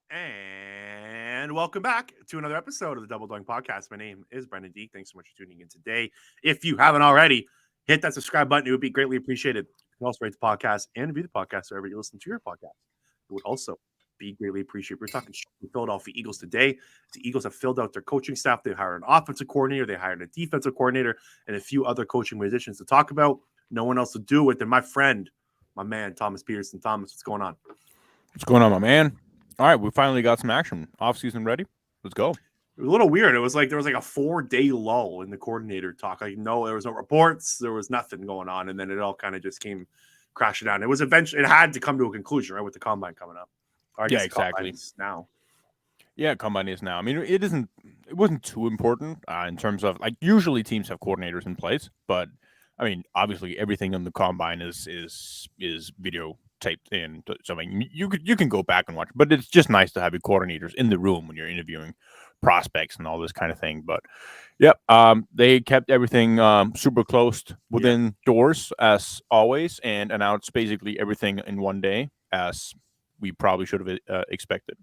And welcome back to another episode of the Double Doink Podcast. My name is Brendan D. Thanks so much for tuning in today. If you haven't already, hit that subscribe button. It would be greatly appreciated. You can also rate the podcast and review the podcast wherever you listen to your podcast. It would also be greatly appreciated. We're talking Philadelphia Eagles today. The Eagles have filled out their coaching staff. They hired an offensive coordinator, they hired a defensive coordinator, and a few other coaching positions to talk about. No one else to do it than my friend, my man, Thomas Petersen. Thomas, what's going on? What's going on, my man? All right, we finally got some action. Off-season ready? Let's go. It was a little weird. It was like there was like a 4-day lull in the coordinator talk. Like, no, there was no reports, there was nothing going on, and then it all kind of just came crashing down. It was eventually it had to come to a conclusion, right, with the combine coming up. Yeah, exactly. Now, yeah, combine is now. I mean, it wasn't too important in terms of like usually teams have coordinators in place, but I mean, obviously everything on the combine is video taped in. So I mean, you can go back and watch, but it's just nice to have your coordinators in the room when you're interviewing prospects and all this kind of thing. But yep, they kept everything super closed within doors as always, and announced basically everything in one day as we probably should have expected.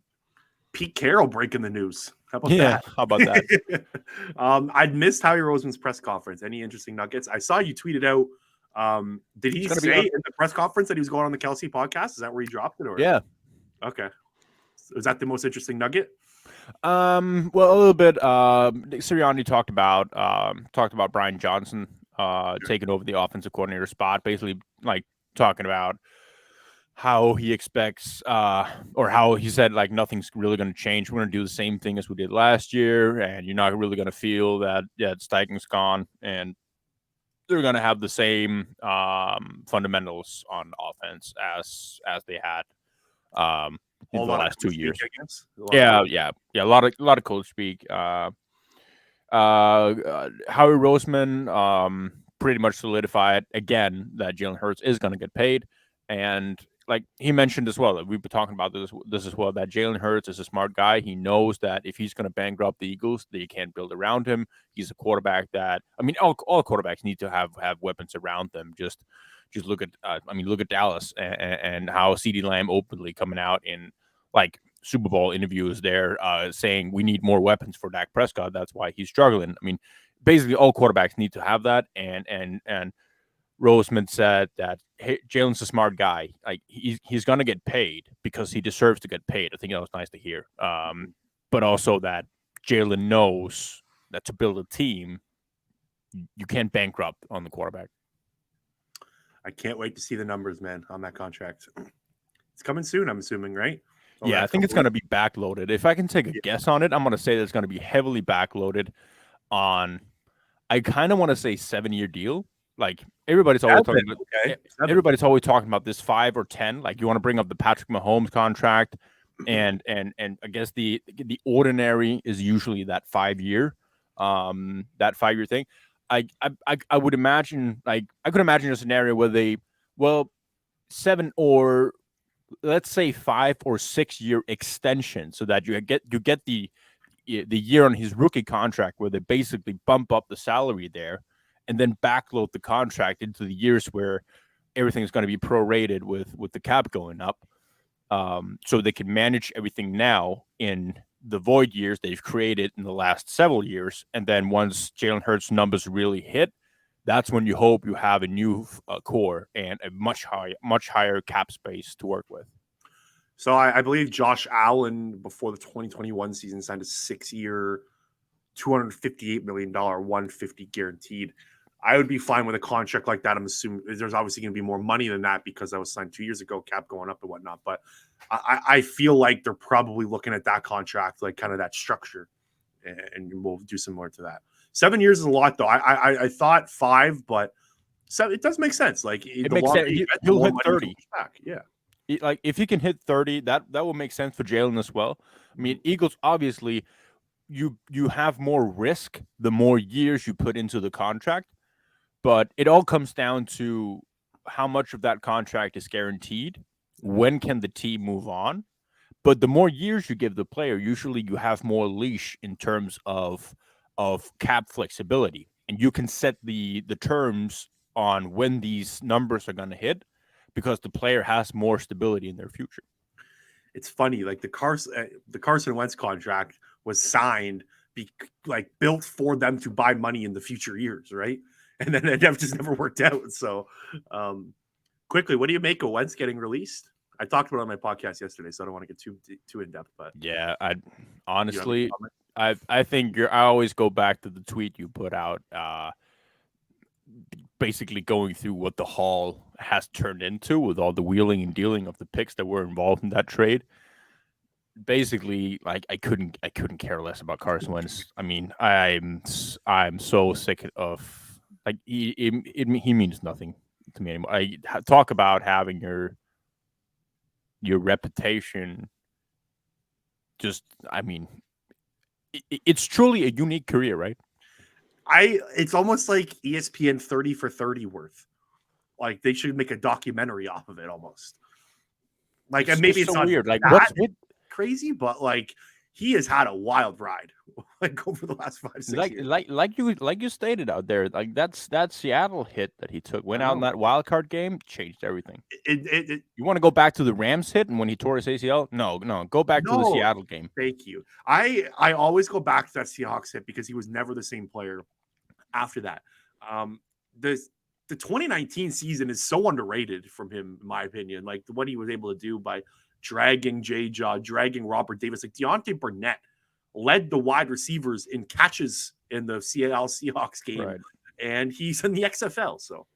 Pete Carroll breaking the news. How about Yeah, that? how about that? I'd missed Howie Roseman's press conference. Any interesting nuggets? I saw you tweeted out. Did he say in the press conference that he was going on the Kelsey podcast? Is that where he dropped it? Or Yeah. Okay. Was that the most interesting nugget? Well, a little bit. Sirianni talked about Brian Johnson taking over the offensive coordinator spot, basically like talking about how he expects or how he said like nothing's really going to change. We're going to do the same thing as we did last year, and you're not really going to feel that Steichen's gone, and they're going to have the same fundamentals on offense as they had in the last 2 years. Yeah. A lot of coach speak. Howie Roseman pretty much solidified again that Jalen Hurts is going to get paid, and like he mentioned as well, that we've been talking about this as well, that Jalen Hurts is a smart guy. He knows that if he's going to bankrupt the Eagles, they can't build around him. He's a quarterback that, I mean, all quarterbacks need to have weapons around them. Just look at look at Dallas and how CeeDee Lamb openly coming out in like Super Bowl interviews there saying we need more weapons for Dak Prescott. That's why he's struggling. I mean, basically all quarterbacks need to have that, and Roseman said that, hey, Jalen's a smart guy. Like he's going to get paid because he deserves to get paid. I think that was nice to hear. But also that Jalen knows that to build a team, you can't bankrupt on the quarterback. I can't wait to see the numbers, man, on that contract. It's coming soon, I'm assuming, right? Yeah, I think it's going to be backloaded. If I can take a guess on it, I'm going to say that it's going to be heavily backloaded on, I kind of want to say 7-year deal. Like everybody's always talking about, everybody's always talking about this 5 or 10. Like you want to bring up the Patrick Mahomes contract, and I guess the ordinary is usually that 5-year, thing. I would imagine, like I could imagine a scenario where 7 or let's say 5 or 6 year extension, so that you get the year on his rookie contract where they basically bump up the salary there, and then backload the contract into the years where everything is going to be prorated with the cap going up, so they can manage everything now in the void years they've created in the last several years. And then once Jalen Hurts' numbers really hit, that's when you hope you have a new core and a much higher cap space to work with. So I believe Josh Allen, before the 2021 season, signed a 6-year, $258 million, $150 guaranteed. I would be fine with a contract like that. I'm assuming there's obviously going to be more money than that because that was signed 2 years ago, cap going up and whatnot. But I feel like they're probably looking at that contract, like kind of that structure, and we'll do some more to that. 7 years is a lot, though. I thought 5, but it does make sense. Like it makes sense. He'll hit 30. Yeah. Like if he can hit 30, that will make sense for Jalen as well. I mean, Eagles obviously you have more risk the more years you put into the contract, but it all comes down to how much of that contract is guaranteed. When can the team move on? But the more years you give the player, usually you have more leash in terms of cap flexibility, and you can set the terms on when these numbers are going to hit, because the player has more stability in their future. it's funny. Like the Carson Wentz contract was signed, built for them to buy money in the future years, right? And then it just never worked out. So, quickly, what do you make of Wentz getting released? I talked about it on my podcast yesterday, so I don't want to get too in depth. But Yeah, I you have any honestly, comment? I think I always go back to the tweet you put out, basically going through what the haul has turned into with all the wheeling and dealing of the picks that were involved in that trade. Basically, like I couldn't care less about Carson Wentz. I mean, I'm so sick of like he means nothing to me anymore. Talk about having your reputation. Just, I mean, it's truly a unique career, right? It's almost like ESPN 30 for 30 worth. Like they should make a documentary off of it almost. Like, and maybe it's so not weird. Like that what crazy, but like he has had a wild ride like over the last 5-6 years. like you stated out there, like that Seattle hit that he took, went out in that wild card game, changed everything. You want to go back to the Rams hit and when he tore his ACL? No, go back to the Seattle game. Thank you. I always go back to that Seahawks hit because he was never the same player after that. The 2019 season is so underrated from him, in my opinion. Like what he was able to do by dragging J-Jaw, dragging Robert Davis. Like Deontay Burnett led the wide receivers in catches in the Seattle Seahawks game, right. And he's in the XFL. So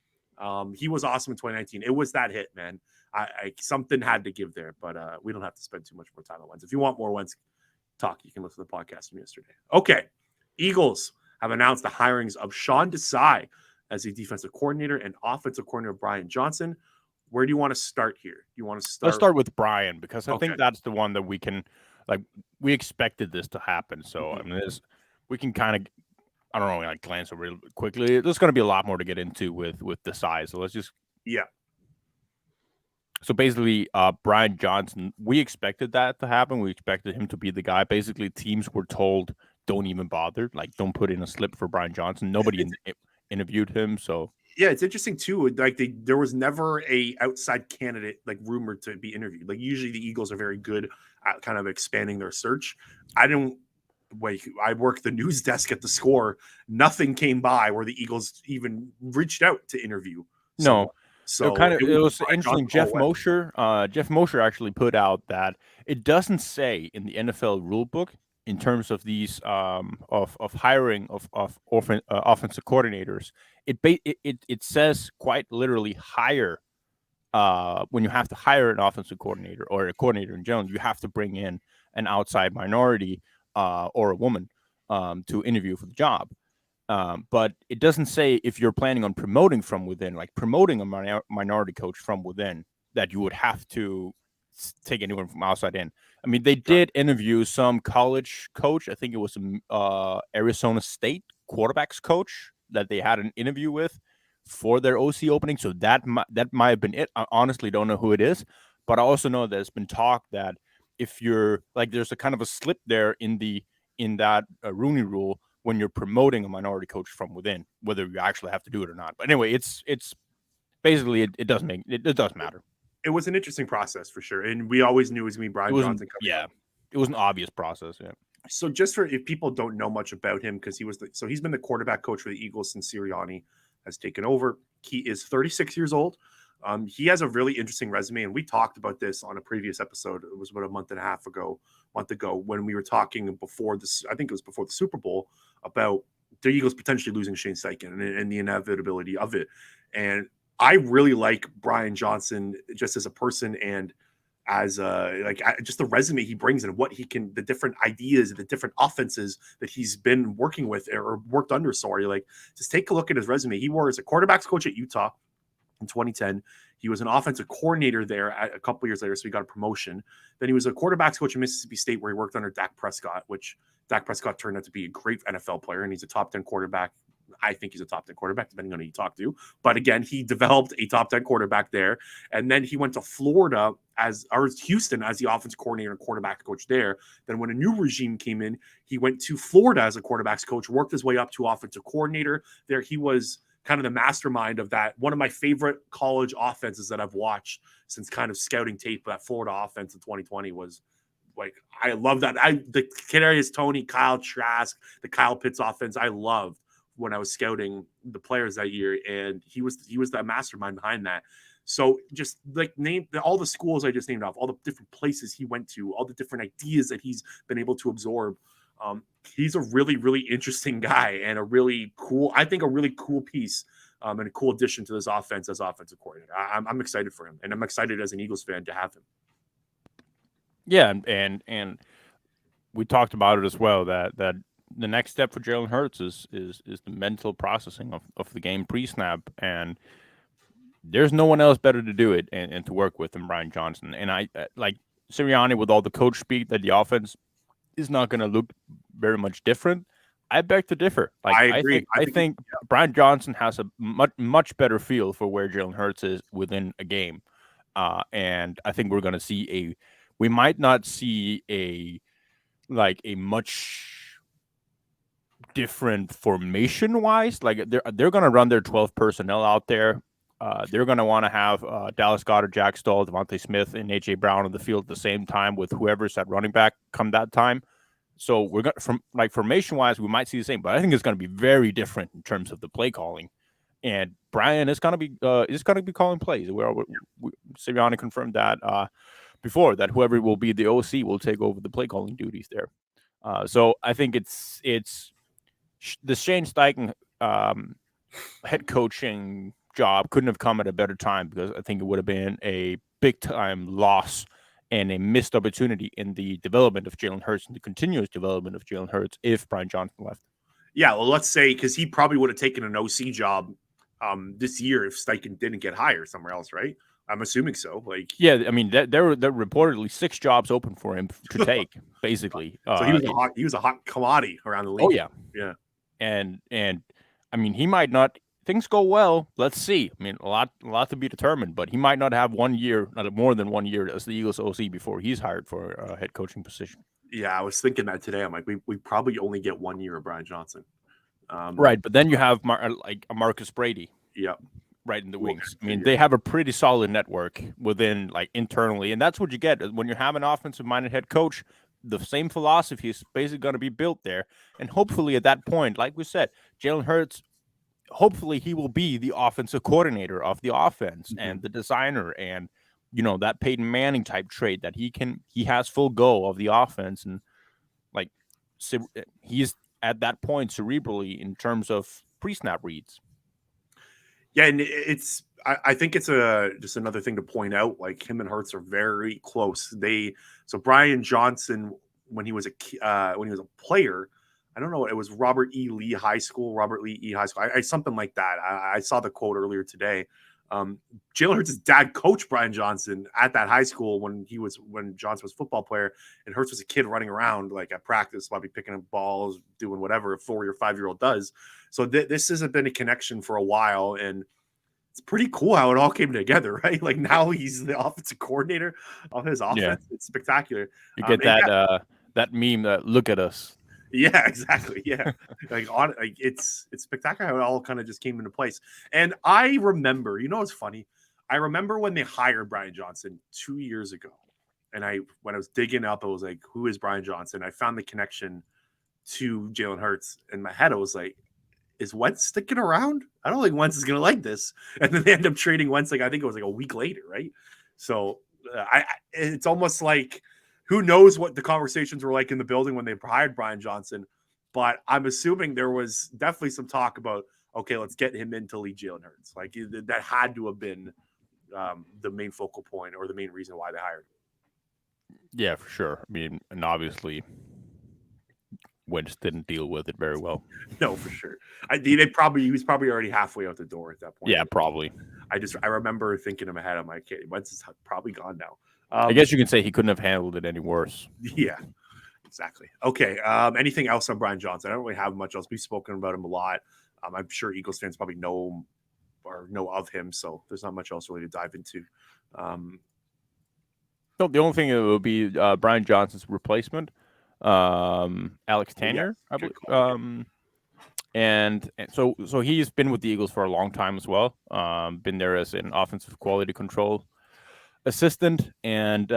he was awesome in 2019. It was that hit, man. I something had to give there, but we don't have to spend too much more time on Wentz. If you want more Wentz talk, you can listen to the podcast from yesterday. Okay, Eagles have announced the hirings of Sean Desai as a defensive coordinator and offensive coordinator Brian Johnson. Where do you want to start here? You want to start? Let's start with Brian because I think that's the one that we can, like, we expected this to happen. So I mean, we can kind of, I don't know, like glance over it quickly. There's going to be a lot more to get into with Desai. So let's just So basically, Brian Johnson, we expected that to happen. We expected him to be the guy. Basically, teams were told, don't even bother. Like, don't put in a slip for Brian Johnson. Nobody interviewed him. So yeah, it's interesting too. Like there was never a outside candidate like rumored to be interviewed. Like usually the Eagles are very good at kind of expanding their search. I work the news desk at the Score. Nothing came by where the Eagles even reached out to interview someone. No. So it was interesting. Jeff Mosher actually put out that it doesn't say in the NFL rulebook in terms of these of hiring of offensive coordinators. It says quite literally hire when you have to hire an offensive coordinator or a coordinator in general, you have to bring in an outside minority or a woman to interview for the job. But it doesn't say if you're planning on promoting from within, like promoting a minority coach from within, that you would have to take anyone from outside in. I mean, they did interview some college coach. I think it was Arizona State quarterbacks coach that they had an interview with for their OC opening. So that might have been it. I honestly don't know who it is, but I also know there's been talk that if you're like, there's a kind of a slip there in that Rooney Rule when you're promoting a minority coach from within, whether you actually have to do it or not. But anyway, it's basically it does matter. It was an interesting process for sure, and we always knew it was going to be Brian Johnson coming up. It was an obvious process. Yeah. So just for if people don't know much about him, because he's been the quarterback coach for the Eagles since Sirianni has taken over. He is 36 years old. He has a really interesting resume, and we talked about this on a previous episode. It was about a month ago, when we were talking before this. I think it was before the Super Bowl about the Eagles potentially losing Shane Steichen and the inevitability of it. And I really like Brian Johnson just as a person and as just the resume he brings and what he can, the different ideas, the different offenses that he's been working with or worked under. Like just take a look at his resume. He was a quarterbacks coach at Utah in 2010. He was an offensive coordinator there a couple years later, so he got a promotion. Then he was a quarterbacks coach at Mississippi State where he worked under Dak Prescott, which Dak Prescott turned out to be a great NFL player, and he's a top 10 quarterback. I think he's a top 10 quarterback, depending on who you talk to. But again, he developed a top 10 quarterback there. And then he went to Florida Houston as the offensive coordinator and quarterback coach there. Then when a new regime came in, he went to Florida as a quarterbacks coach, worked his way up to offensive coordinator. There he was kind of the mastermind of that. One of my favorite college offenses that I've watched since kind of scouting tape, that Florida offense in 2020 was like, I love that. The Kadarius Toney, Kyle Trask, the Kyle Pitts offense, I loved when I was scouting the players that year, and he was that mastermind behind that. So just like name all the schools I just named off, all the different places he went to, all the different ideas that he's been able to absorb. He's a really, really interesting guy and a really cool piece and a cool addition to this offense as offensive coordinator. I'm excited for him, and I'm excited as an Eagles fan to have him. Yeah, and we talked about it as well, that the next step for Jalen Hurts is the mental processing of the game pre-snap, and there's no one else better to do it and to work with than Brian Johnson. And I like Sirianni, with all the coach speak, that the offense is not going to look very much different. I beg to differ. Like, I agree. I think Brian Johnson has a much better feel for where Jalen Hurts is within a game, and I think we're going to see we might not see a much different formation wise. Like, they're going to run their 12 personnel out there. They're going to want to have Dallas Goedert, Jack Stoll, Devontae Smith, and AJ Brown on the field at the same time with whoever's at running back come that time. So we're going from formation wise, we might see the same, but I think it's going to be very different in terms of the play calling. And Brian is going to be calling plays. Sirianni confirmed that before, that whoever will be the OC will take over the play calling duties there. So I think it's the Shane Steichen head coaching job couldn't have come at a better time, because I think it would have been a big time loss and a missed opportunity in the development of Jalen Hurts and the continuous development of Jalen Hurts if Brian Johnson left. Yeah, well, let's say, because he probably would have taken an OC job this year if Steichen didn't get hired somewhere else, right? I'm assuming so. Like, yeah, I mean, there were reportedly 6 jobs open for him to take, basically. So he was a hot commodity around the league. Oh yeah. And I mean, he might not. Things go well. Let's see. I mean, a lot to be determined, but he might not have 1 year, not more than 1 year, as the Eagles OC before he's hired for a head coaching position. Yeah, I was thinking that today. I'm like, we probably only get 1 year of Brian Johnson. Right, but then you have like a Marcus Brady. Yeah. Right in the wings. I mean, they have a pretty solid network within, like, internally, and that's what you get when you have an offensive-minded head coach. The same philosophy is basically going to be built there, and hopefully at that point, like we said, Jalen Hurts, hopefully he will be the offensive coordinator of the offense and the designer, and that Peyton Manning type trait that he has full go of the offense, and like he's at that point cerebrally in terms of pre-snap reads. Yeah, and I think it's just another thing to point out. Like, him and Hurts are very close. So Brian Johnson, when he was a player, I don't know, it was Robert Lee E. High School, something like that. I saw the quote earlier today. Jalen Hurts' dad coached Brian Johnson at that high school when Johnson was a football player, and Hurts was a kid running around like at practice, probably picking up balls, doing whatever a 4 or 5 year old does. So this has been a connection for a while, and it's pretty cool how it all came together, right? Like, now he's the offensive coordinator of his offense. Yeah. It's spectacular. You get that meme that "look at us." Yeah, exactly. Yeah, it's spectacular how it all kind of just came into place. And I remember, it's funny. I remember when they hired Brian Johnson 2 years ago, and when I was digging up, I was like, "Who is Brian Johnson?" I found the connection to Jalen Hurts. In my head, I was like, "Is Wentz sticking around? I don't think Wentz is going to like this." And then they end up trading Wentz. Like, I think it was like a week later, right? So it's almost like, who knows what the conversations were like in the building when they hired Brian Johnson, but I'm assuming there was definitely some talk about, okay, let's get him in to lead Jalen Hurts. Like, that had to have been the main focal point or the main reason why they hired him. Yeah, for sure. I mean, and obviously Wentz didn't deal with it very well. No, for sure. He was probably already halfway out the door at that point. Yeah, probably. I remember thinking in my head, I'm like, okay, Wentz is probably gone now. I guess you can say he couldn't have handled it any worse. Yeah, exactly. Okay. Anything else on Brian Johnson? I don't really have much else. We've spoken about him a lot. I'm sure Eagles fans probably know of him, so there's not much else really to dive into. No, the only thing that would be Brian Johnson's replacement, Alex Tanner, I believe. And so he's been with the Eagles for a long time as well. Been there as an offensive quality control assistant and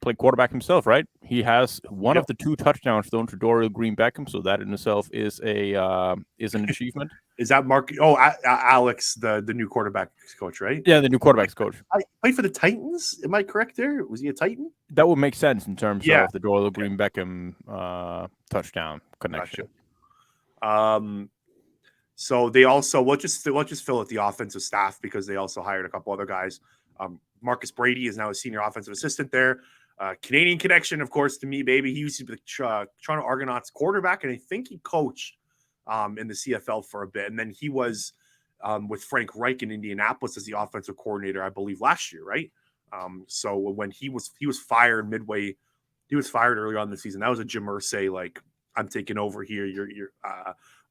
played quarterback himself. Right, he has one Yep. of the 2 touchdowns thrown to Dorial Green Beckham, so that in itself is an achievement. Is that Mark? Oh, Alex, the new quarterback coach, right? Yeah, the new quarterbacks coach. I played for the Titans. Am I correct there? Was he a Titan? That would make sense in terms Yeah. of the Dorial Okay. Green Beckham touchdown connection. Gotcha. So they also we'll just fill out the offensive staff because they also hired a couple other guys. Marcus Brady is now a senior offensive assistant there. Canadian connection, of course, to me, baby. He used to be the Toronto Argonauts quarterback, and I think he coached in the CFL for a bit. And then he was with Frank Reich in Indianapolis as the offensive coordinator, I believe, last year, right? So when he was fired midway, he was fired early on in the season. That was a Jim Irsay, like, I'm taking over here.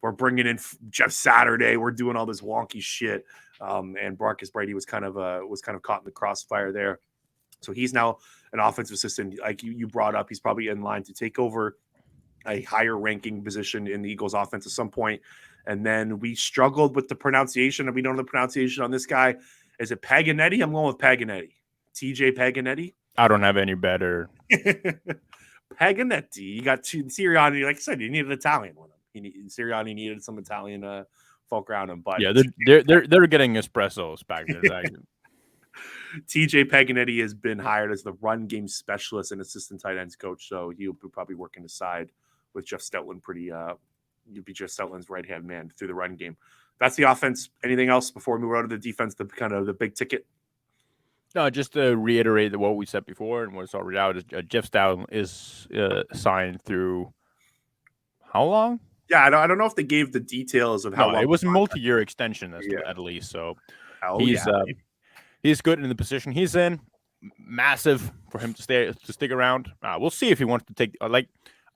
We're bringing in Jeff Saturday. We're doing all this wonky shit. And Marcus Brady was kind of caught in the crossfire there. So he's now an offensive assistant. Like you brought up, he's probably in line to take over a higher ranking position in the Eagles offense at some point. And then we struggled with the pronunciation, and we don't know the pronunciation on this guy. Is it Paganetti? I'm going with Paganetti. TJ Paganetti. I don't have any better. Paganetti. You got Sirianni, like I said, you needed an Italian one. Sirianni needed some Italian folk around him, but yeah, they're getting espressos back there. TJ Paganetti has been hired as the run game specialist and assistant tight ends coach, so he'll be probably working aside with Jeff Stoutland. You'd be Jeff Stoutland's right hand man through the run game. That's the offense. Anything else before we move on to the defense? The kind of the big ticket. No, just to reiterate what we said before and what's already out is Jeff Stoutland is signed through how long? Yeah, I don't know if they gave the details of how long. It was a multi-year extension at least. So he's good in the position he's in. Massive for him to stick around. We'll see if he wants to take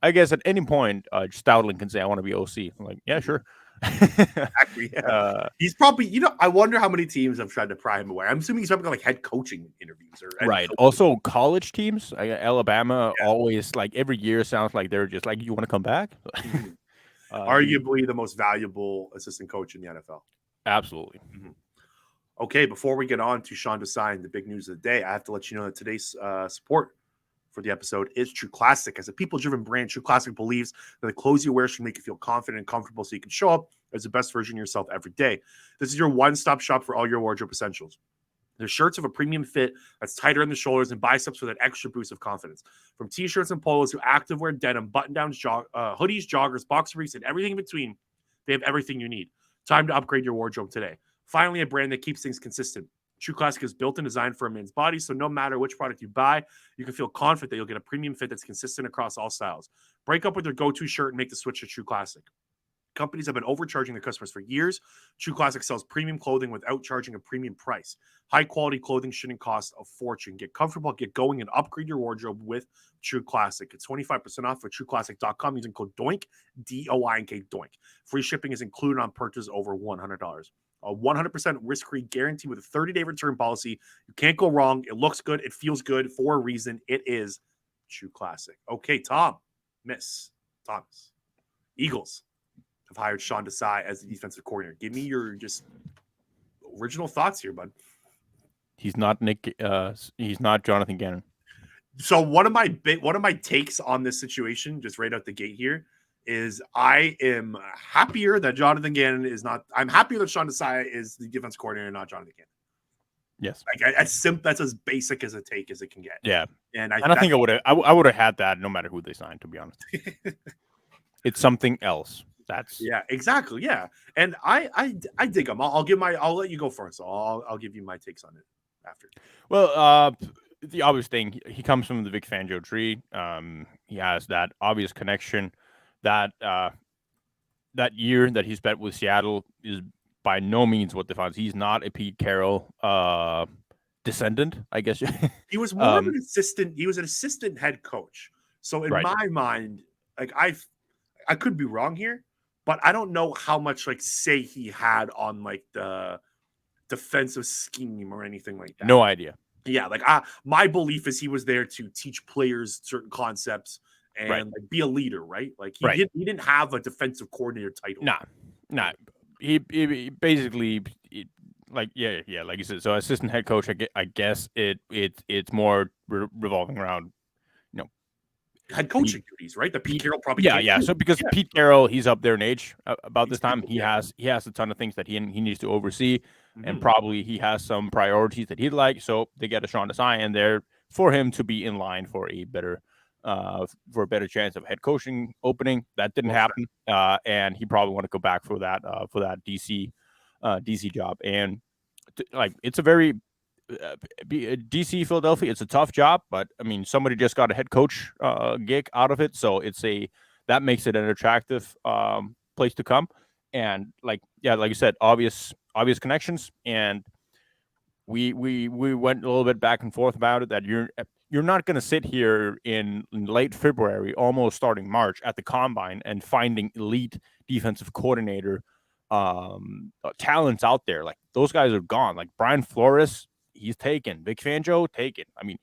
I guess at any point, Stoutland can say, "I want to be OC." I'm like, yeah, sure. Exactly. Yeah. He's probably, I wonder how many teams have tried to pry him away. I'm assuming he's probably got like head coaching interviews right. Also, college teams, Alabama, always like every year sounds like they're just like, "You want to come back?" Arguably the most valuable assistant coach in the NFL. Absolutely. Mm-hmm. Okay, before we get on to Sean Desai and the big news of the day, I have to let you know that today's support for the episode is True Classic. As a people-driven brand, True Classic believes that the clothes you wear should make you feel confident and comfortable so you can show up as the best version of yourself every day. This is your one-stop shop for all your wardrobe essentials. Their shirts have a premium fit that's tighter in the shoulders and biceps with an extra boost of confidence. From t-shirts and polos to activewear, denim, button-downs, hoodies, joggers, boxer briefs, and everything in between, they have everything you need. Time to upgrade your wardrobe today. Finally, a brand that keeps things consistent. True Classic is built and designed for a man's body, so no matter which product you buy, you can feel confident that you'll get a premium fit that's consistent across all styles. Break up with your go-to shirt and make the switch to True Classic. Companies have been overcharging their customers for years. True Classic sells premium clothing without charging a premium price. High-quality clothing shouldn't cost a fortune. Get comfortable, get going, and upgrade your wardrobe with True Classic. It's 25% off at TrueClassic.com using code DOINK, D-O-I-N-K, DOINK. Free shipping is included on purchase over $100. A 100% risk-free guarantee with a 30-day return policy. You can't go wrong. It looks good. It feels good for a reason. It is True Classic. Okay, Thomas. Eagles have hired Sean Desai as the defensive coordinator. Give me your just original thoughts here, bud. He's not he's not Jonathan Gannon. So one of my takes on this situation, just right out the gate here, is I am happier that Jonathan Gannon is not. I'm happier that Sean Desai is the defense coordinator, not Jonathan Gannon. Yes, that's as basic as a take as it can get. Yeah, and I think I would have had that no matter who they signed. To be honest, it's something else. Exactly. Yeah, and I dig him. I'll let you go first. So I'll give you my takes on it after. Well, the obvious thing, he comes from the Vic Fangio tree. He has that obvious connection. That year that he spent with Seattle is by no means what defines. He's not a Pete Carroll descendant, I guess. He was more of an assistant. He was an assistant head coach. So in my mind, like I could be wrong here, but I don't know how much say he had on the defensive scheme or anything like that. No idea. Yeah, my belief is he was there to teach players certain concepts and like be a leader, right? Like he didn't have a defensive coordinator title. Nah. He basically like like you said. So assistant head coach, I guess it's more revolving around head coaching duties, right? That Pete Carroll probably yeah. So because Pete Carroll, he's up there in age about this time. He has a ton of things that he needs to oversee, and probably he has some priorities that he'd like. So they get a Sean Desai in there for him to be in line for a better chance of head coaching opening. That didn't happen, and he probably want to go back for that DC job. And like it's a very DC Philadelphia, it's a tough job, but I mean somebody just got a head coach gig out of it, so that makes it an attractive place to come. And like you said, obvious connections, and we went a little bit back and forth about it, that you're not going to sit here in late February, almost starting March, at the combine and finding elite defensive coordinator talents out there. Like those guys are gone. Like Brian Flores, he's taken. Vic Fangio, taken. I mean,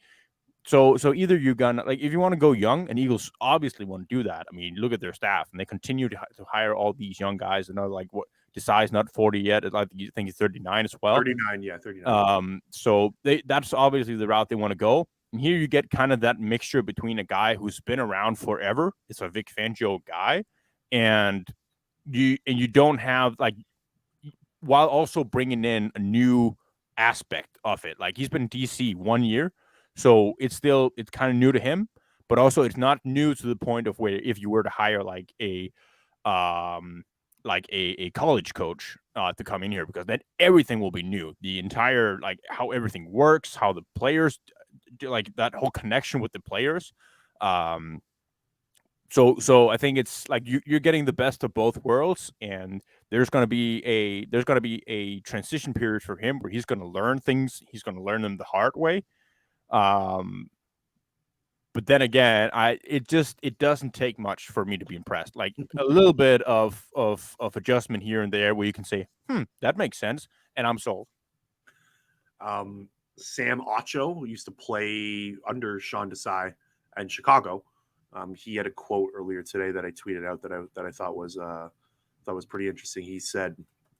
so either you're gonna, like, if you want to go young, and Eagles obviously want to do that. I mean, look at their staff, and they continue to hire all these young guys. And are like, what, Desai's not 40 yet. I think he's 39 as well. 39, yeah, 39. So that's obviously the route they want to go. And here you get kind of that mixture between a guy who's been around forever. It's a Vic Fangio guy, and you don't have, like, while also bringing in a new aspect of it. Like, he's been DC 1 year, so it's kind of new to him, but also it's not new to the point of where if you were to hire like a college coach to come in here, because then everything will be new. The entire, like, how everything works, how the players do, like that whole connection with the players. So I think it's like you're getting the best of both worlds, and there's going to be a transition period for him where he's going to learn things. He's going to learn them the hard way. But then again, it doesn't take much for me to be impressed. Like a little bit of adjustment here and there where you can say, that makes sense, and I'm sold. Sam Ocho, who used to play under Sean Desai in Chicago, he had a quote earlier today that I tweeted out that I thought was pretty interesting. He said,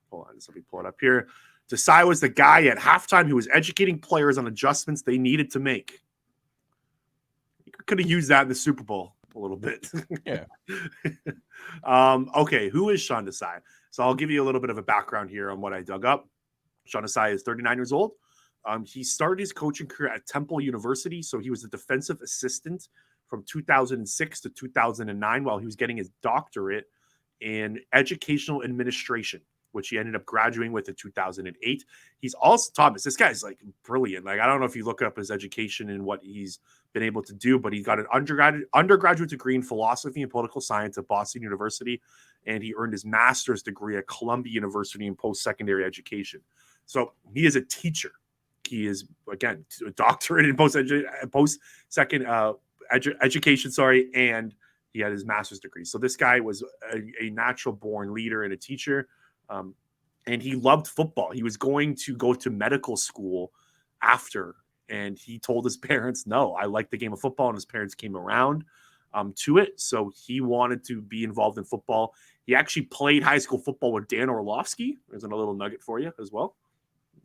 hold on, let me pull it up here. Desai was the guy at halftime who was educating players on adjustments they needed to make. You could have used that in the Super Bowl a little bit. Yeah. Okay, who is Sean Desai? So I'll give you a little bit of a background here on what I dug up. Sean Desai is 39 years old. He started his coaching career at Temple University, so he was a defensive assistant from 2006 to 2009 while he was getting his doctorate in educational administration, which he ended up graduating with in 2008. He's also, Thomas, this guy's like brilliant. Like, I don't know if you look up his education and what he's been able to do, but he got an undergraduate degree in philosophy and political science at Boston University, and he earned his master's degree at Columbia University in post-secondary education. So he is a teacher. He is, again, a doctorate in post-second education, and he had his master's degree. So this guy was a natural-born leader and a teacher, and he loved football. He was going to go to medical school after, and he told his parents, no, I like the game of football, and his parents came around to it. So he wanted to be involved in football. He actually played high school football with Dan Orlovsky. There's a little nugget for you as well.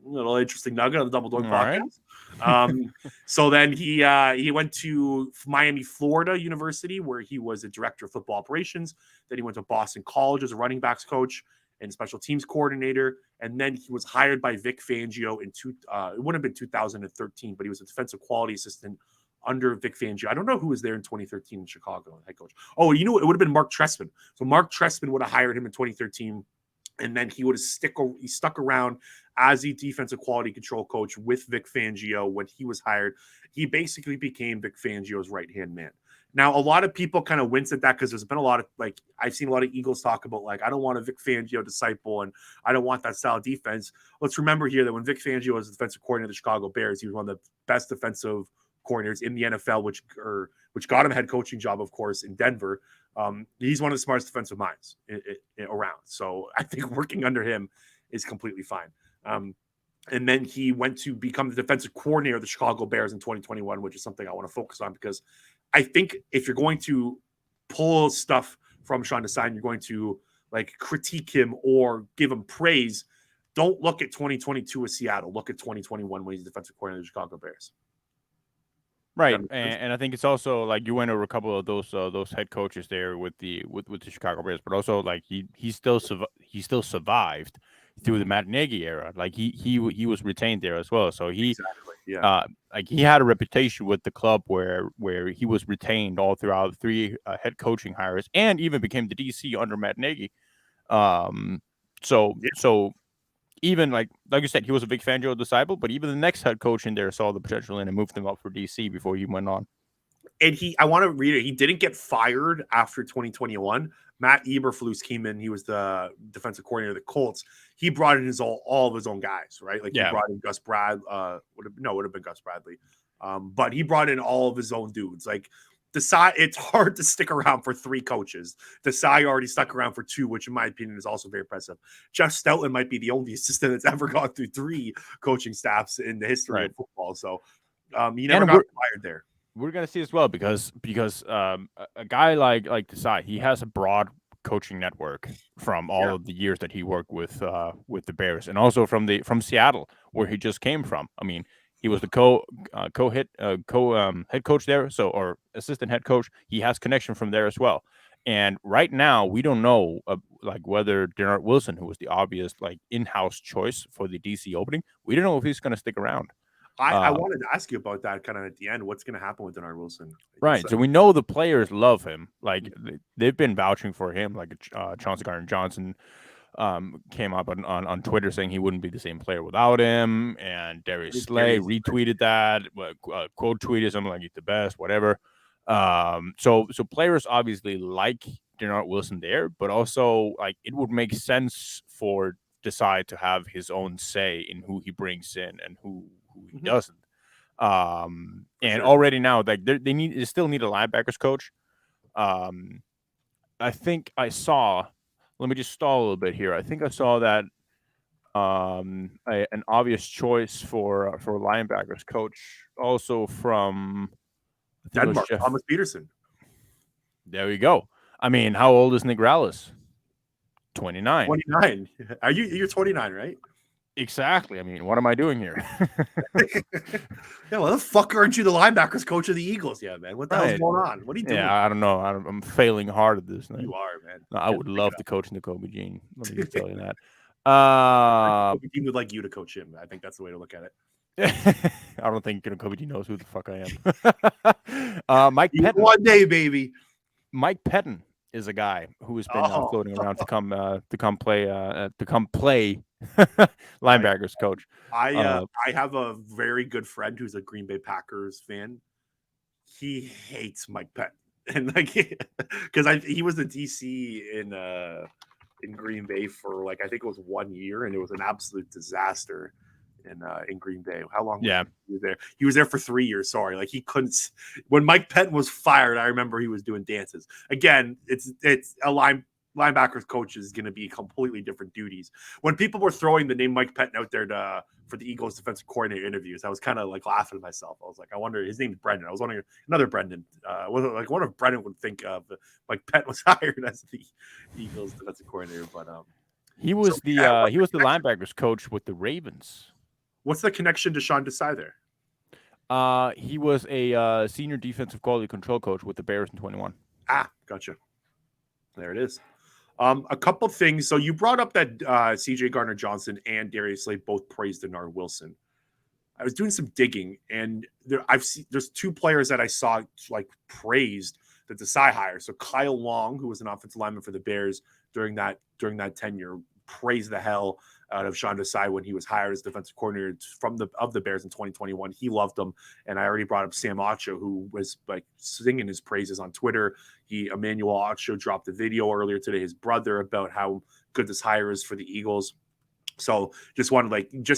A little interesting nugget on the Double Doink podcast. Right. So then he went to Miami, Florida University, where he was a director of football operations. Then he went to Boston College as a running backs coach and special teams coordinator. And then he was hired by Vic Fangio it would have been 2013, but he was a defensive quality assistant under Vic Fangio. I don't know who was there in 2013 in Chicago, head coach. Oh, it would have been Mark Trestman. So Mark Trestman would have hired him in 2013. And then he would have stuck around as the defensive quality control coach with Vic Fangio when he was hired. He basically became Vic Fangio's right-hand man. Now, a lot of people kind of wince at that because there's been a lot of, like, I've seen a lot of Eagles talk about, like, I don't want a Vic Fangio disciple and I don't want that style of defense. Let's remember here that when Vic Fangio was the defensive coordinator of the Chicago Bears, he was one of the best defensive coordinators in the NFL, which got him a head coaching job, of course, in Denver. He's one of the smartest defensive minds around. So I think working under him is completely fine. And then he went to become the defensive coordinator of the Chicago Bears in 2021, which is something I want to focus on because I think if you're going to pull stuff from Sean Desai and you're going to like critique him or give him praise, don't look at 2022 with Seattle. Look at 2021 when he's defensive coordinator of the Chicago Bears. Right, and I think it's also like you went over a couple of those head coaches there with the Chicago Bears, but also like he still survived through the Matt Nagy era. Like he was retained there as well, so like he had a reputation with the club where he was retained all throughout three head coaching hires, and even became the DC under Matt Nagy. So even like you said, he was a big fan of Joe Disciple, but even the next head coach in there saw the potential in and moved him up for DC before he went on. And I want to read it. He didn't get fired after 2021. Matt Eberflus came in. He was the defensive coordinator of the Colts. He brought in all of his own guys, right? Like he brought in Gus Brad. Would have been Gus Bradley. But he brought in all of his own dudes. Like Desai, it's hard to stick around for three coaches. Desai already stuck around for two, which in my opinion is also very impressive. Jeff Stoutland might be the only assistant that's ever gone through three coaching staffs in the history of football. So he never got fired there. We're gonna see as well because a guy like Desai, he has a broad coaching network from all of the years that he worked with the Bears, and also from Seattle where he just came from. I mean, he was the head coach there, or assistant head coach. He has connection from there as well. And right now, we don't know like whether Denard Wilson, who was the obvious like in-house choice for the DC opening, we don't know if he's going to stick around. I wanted to ask you about that kind of at the end. What's going to happen with Denard Wilson? Right. So we know the players love him. Like they've been vouching for him. Like Chauncey Gardner-Johnson came up on Twitter saying he wouldn't be the same player without him. And Darius Slay retweeted that, quote tweeted something like he's the best, whatever. So players obviously like Denard Wilson there, but also like it would make sense for Desai to have his own say in who he brings in and who he doesn't. And already now, like they still need a linebackers coach. I think I saw. Let me just stall a little bit here. I think I saw that an obvious choice for linebackers coach also from Denmark, Thomas Petersen. There we go. I mean, how old is Nick Rallis? 29. 29. You're 29, right? Exactly. I mean, what am I doing here? Yeah, well, the fuck aren't you the linebackers coach of the Eagles? Yeah, man. What the hell's going on? What are you doing? Yeah, I don't know. I'm failing hard at this. You are, man. No, I would love to coach N'Kobe Jean. Let me just tell you that. N'Kobe Jean would like you to coach him. I think that's the way to look at it. I don't think N'Kobe Jean knows who the fuck I am. Mike Pettin. One day, baby. Mike Pettin is a guy who has been floating around to come play linebackers coach. I have a very good friend who's a Green Bay Packers fan. He hates Mike Pettin, and like because he was the DC in Green Bay for like I think it was 1 year, and it was an absolute disaster in Green Bay. How long? Yeah, he was there. He was there for 3 years. Sorry, like he couldn't. When Mike Pettin was fired, I remember he was doing dances. Again, it's a linebackers coach is going to be completely different duties. When people were throwing the name Mike Pettin out there for the Eagles defensive coordinator interviews, I was kind of like laughing at myself. I was like, I wonder, his name's Brendan. I was wondering another Brendan. Like what if Brendan would think of Mike Pettin was hired as the Eagles defensive coordinator, but he was the linebackers coach with the Ravens. What's the connection to Sean Desai there? He was a senior defensive quality control coach with the Bears in 21. Ah, gotcha. There it is. A couple things. So you brought up that CJ Gardner-Johnson and Darius Slay both praised Denard Wilson. I was doing some digging, and there's two players that I saw like praised the Desai hire. So Kyle Long, who was an offensive lineman for the Bears during that tenure, praised the hell out of Sean Desai when he was hired as defensive coordinator of the Bears in 2021. He loved him, and I already brought up Sam Acho, who was like singing his praises on Twitter. Emmanuel Acho dropped a video earlier today, his brother, about how good this hire is for the Eagles. So just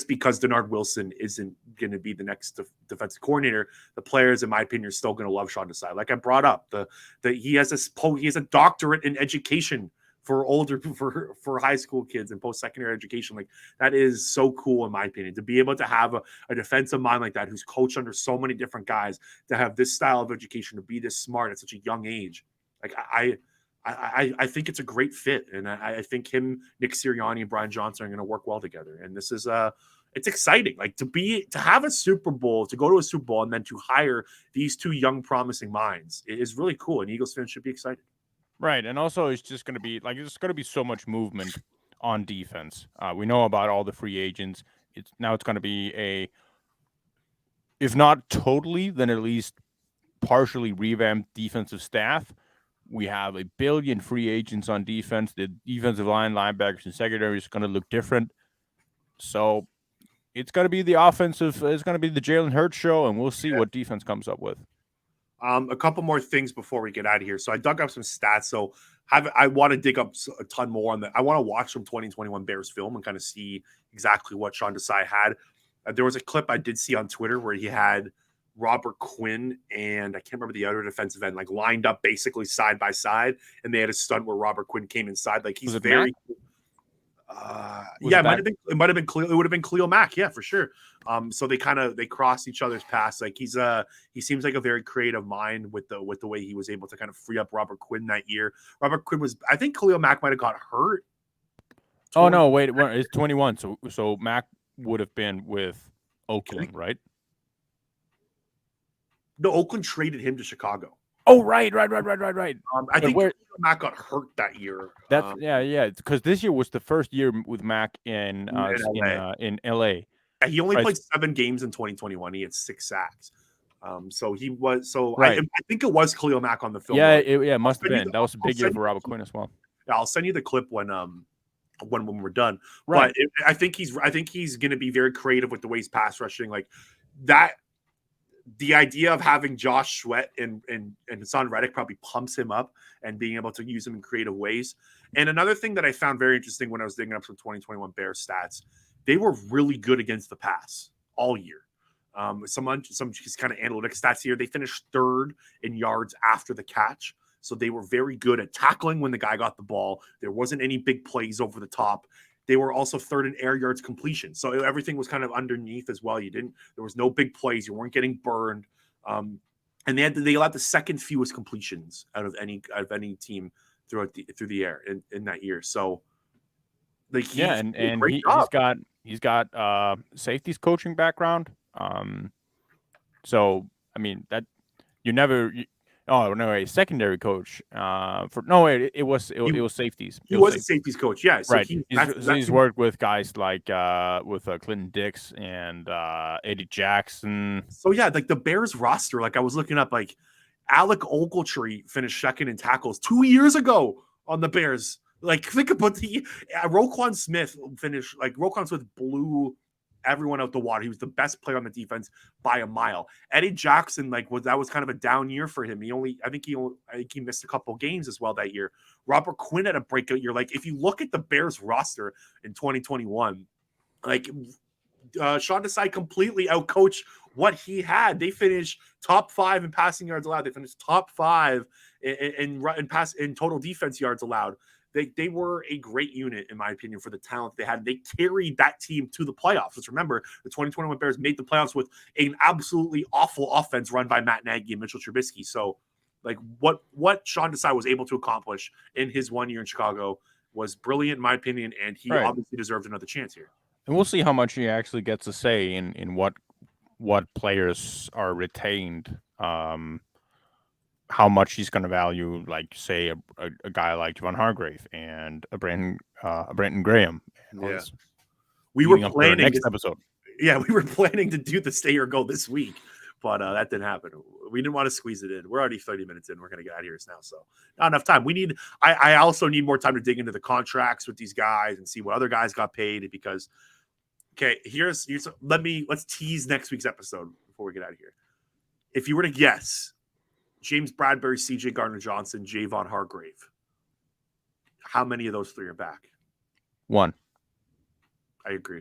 because Denard Wilson isn't going to be the next defensive coordinator, the players, in my opinion, are still going to love Sean Desai. Like I brought up, he has a doctorate in education for older for high school kids and post-secondary education. Like that is so cool in my opinion, to be able to have a defensive mind like that who's coached under so many different guys, to have this style of education, to be this smart at such a young age. Like I think it's a great fit, and I think him, Nick Sirianni, and Brian Johnson are going to work well together. And this is it's exciting, like to have a Super Bowl, to go to a Super Bowl, and then to hire these two young, promising minds is really cool. And Eagles fans should be excited. Right, and also it's just going to be like there's going to be so much movement on defense. We know about all the free agents. It's going to be a, if not totally, then at least partially revamped defensive staff. We have a billion free agents on defense. The defensive line, linebackers, and secondary is going to look different. So it's going to be the offensive. It's going to be the Jalen Hurts show, and we'll see what defense comes up with. A couple more things before we get out of here. So I dug up some stats. So I want to dig up a ton more on that. I want to watch some 2021 Bears film and kind of see exactly what Sean Desai had. There was a clip I did see on Twitter where he had Robert Quinn and I can't remember the other defensive end, like lined up basically side by side, and they had a stunt where Robert Quinn came inside. Like he's very, it might have been Khalil. It would have been Khalil Mack, yeah, for sure. So they crossed each other's paths. Like he seems like a very creative mind with the way he was able to kind of free up Robert Quinn that year. Robert Quinn I think Khalil Mack might have got hurt. Oh no, wait, it's 21. So Mack would have been with Oakland, right? No, Oakland traded him to Chicago. Oh, right. I think Mack got hurt that year. That's because this year was the first year with Mack in LA. He only played 7 games in 2021. He had 6 sacks. So he was right. I think it was Khalil Mack on the film. Yeah, it must have been. That was a big year for Robert Quinn as well. Yeah, I'll send you the clip when we're done. Right. But I think he's going to be very creative with the way he's pass rushing, like that. The idea of having Josh Sweat and Hassan Reddick probably pumps him up, and being able to use him in creative ways. And another thing that I found very interesting when I was digging up some 2021 Bears stats, they were really good against the pass all year. Some just kind of analytic stats here. They finished 3rd in yards after the catch. So they were very good at tackling when the guy got the ball. There wasn't any big plays over the top. They were also 3rd in air yards completion. So everything was kind of underneath as well. There was no big plays. You weren't getting burned. And they allowed the second fewest completions out of any team through the air in that year. So he's got safeties coaching background. So I mean that you never. Oh no! A secondary coach. It was safeties. He was a safeties coach. Yeah, so right. He's worked with guys like Clinton Dix and Eddie Jackson. So yeah, like the Bears roster. Like I was looking up, like Alec Ogletree finished 2nd in tackles 2 years ago on the Bears. Like think about Roquan Smith finished. Like Roquan Smith blew everyone out the water. He was the best player on the defense by a mile. Eddie Jackson, that was kind of a down year for him. I think he missed a couple games as well that year. Robert Quinn had a breakout year. Like if you look at the Bears roster in 2021, like Sean Desai completely outcoached what he had. They finished top 5 in passing yards allowed. They finished top 5 in total defense yards allowed. They were a great unit, in my opinion, for the talent they had. They carried that team to the playoffs. Let's remember, the 2021 Bears made the playoffs with an absolutely awful offense run by Matt Nagy and Mitchell Trubisky. So, like, what Sean Desai was able to accomplish in his 1 year in Chicago was brilliant, in my opinion, and he obviously deserved another chance here. And we'll see how much he actually gets to say in what players are retained. How much he's going to value, like say a guy like Javon Hargrave and a Brenton Graham. Yeah, we were planning next episode. Yeah, we were planning to do the stay or go this week, but that didn't happen. We didn't want to squeeze it in. We're already 30 minutes in. We're going to get out of here now, so not enough time. I also need more time to dig into the contracts with these guys and see what other guys got paid, because let's tease next week's episode before we get out of here. If you were to guess, James Bradbury, CJ Gardner-Johnson, Javon Hargrave, how many of those 3 are back? 1. I agree.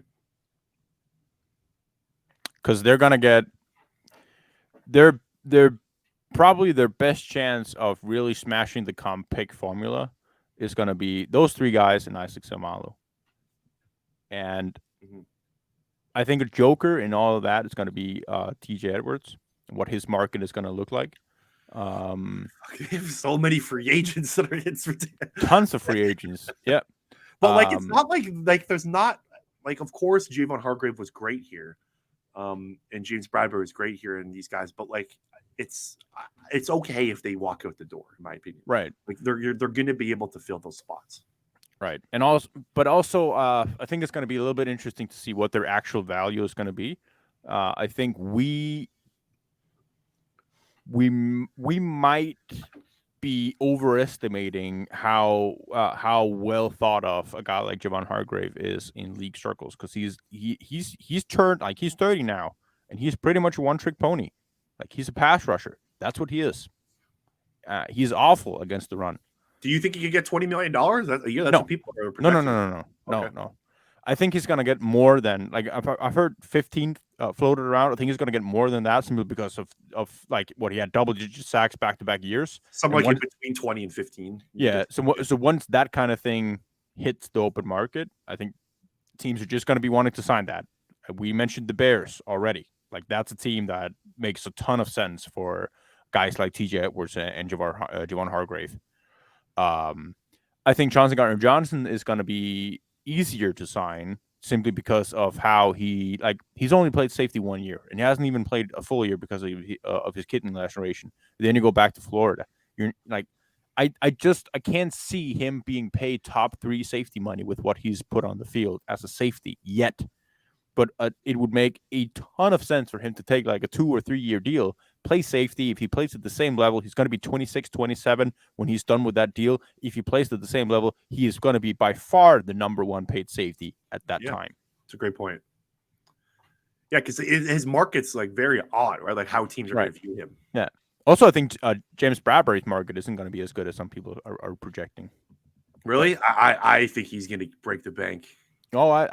Because they're gonna get they're probably their best chance of really smashing the comp pick formula is going to be those three guys and Isaac Samalu. And I think a joker in all of that is going to be TJ Edwards, what his market is going to look like. So many free agents that are tons of free agents. Yeah. But it's not like there's not of course Javon Hargrave was great here. And James Bradbury was great here and these guys, but it's okay if they walk out the door, in my opinion. Right. They're going to be able to fill those spots. Right. And also, I think it's going to be a little bit interesting to see what their actual value is going to be. I think we might be overestimating how well thought of a guy like Javon Hargrave is in league circles, because he's turned, he's 30 now and he's pretty much a one-trick pony. He's a pass rusher. That's what he is. He's awful against the run. Do you think he could get $20 million a year? That's no. what people are projecting. No. I think he's going to get more than, I've heard 15 floated around. I think he's going to get more than that simply because of what he had double-digit sacks back-to-back years. Something in between 20 and 15. Yeah, so once that kind of thing hits the open market, I think teams are just going to be wanting to sign that. We mentioned the Bears already. That's a team that makes a ton of sense for guys like TJ Edwards and Javon Hargrave. I think Chauncey Gardner-Johnson is going to be easier to sign simply because of how he's only played safety 1 year and he hasn't even played a full year because of his kidney laceration. Then you go back to Florida. You're I can't see him being paid top 3 safety money with what he's put on the field as a safety yet. But it would make a ton of sense for him to take a 2 or 3 year deal, play safety. If he plays at the same level, he's going to be 26, 27 when he's done with that deal. If he plays at the same level, he is going to be by far the number 1 paid safety at that time. It's a great point. Yeah, because his market's very odd, right? How teams are going to view him. Yeah. Also, I think James Bradbury's market isn't going to be as good as some people are projecting. Really? I think he's going to break the bank. Oh,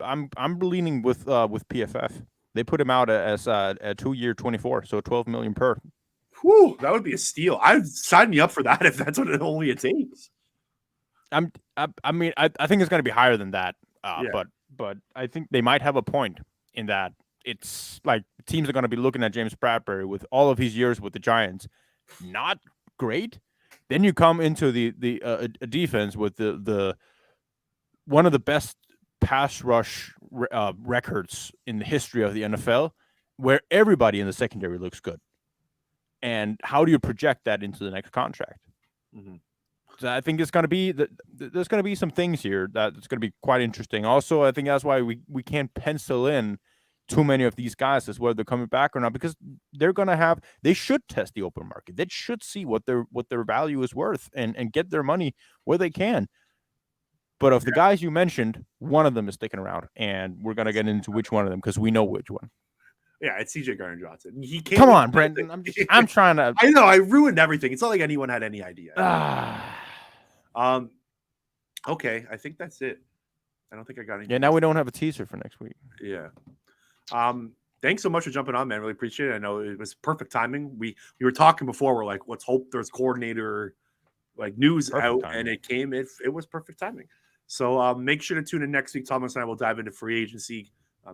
I'm leaning with PFF. They put him out as a 2 year 24, so $12 million per. Whew, that would be a steal. I'd sign me up for that if that's what it takes. I think it's going to be higher than that. But I think they might have a point in that. It's teams are going to be looking at James Bradbury with all of his years with the Giants, not great. Then you come into the defense with the one of the best pass rush records in the history of the NFL, where everybody in the secondary looks good. And how do you project that into the next contract? Mm-hmm. So I think it's going to be there's going to be some things here that's going to be quite interesting. Also, I think that's why we can't pencil in too many of these guys as whether they're coming back or not, because they should test the open market. They should see what their value is worth and get their money where they can. But of the guys you mentioned, one of them is sticking around, and we're going to get into which one of them because we know which one. Yeah, it's CJ Gardner-Johnson. Come on, Brendan. I'm trying to. I know I ruined everything. It's not like anyone had any idea. Okay, I think that's it. I don't think I got anything. Yeah, now we don't have a teaser for next week. Yeah. Thanks so much for jumping on, man. Really appreciate it. I know it was perfect timing. We were talking before. We're like, let's hope there's coordinator news perfect out, timing. And it came. It was perfect timing. So make sure to tune in next week. Thomas and I will dive into free agency.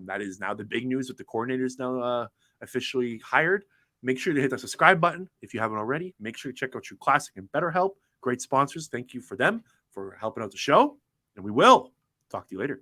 That is now the big news with the coordinators now officially hired. Make sure to hit the subscribe button if you haven't already. Make sure to check out True Classic and BetterHelp. Great sponsors. Thank you for them for helping out the show. And we will talk to you later.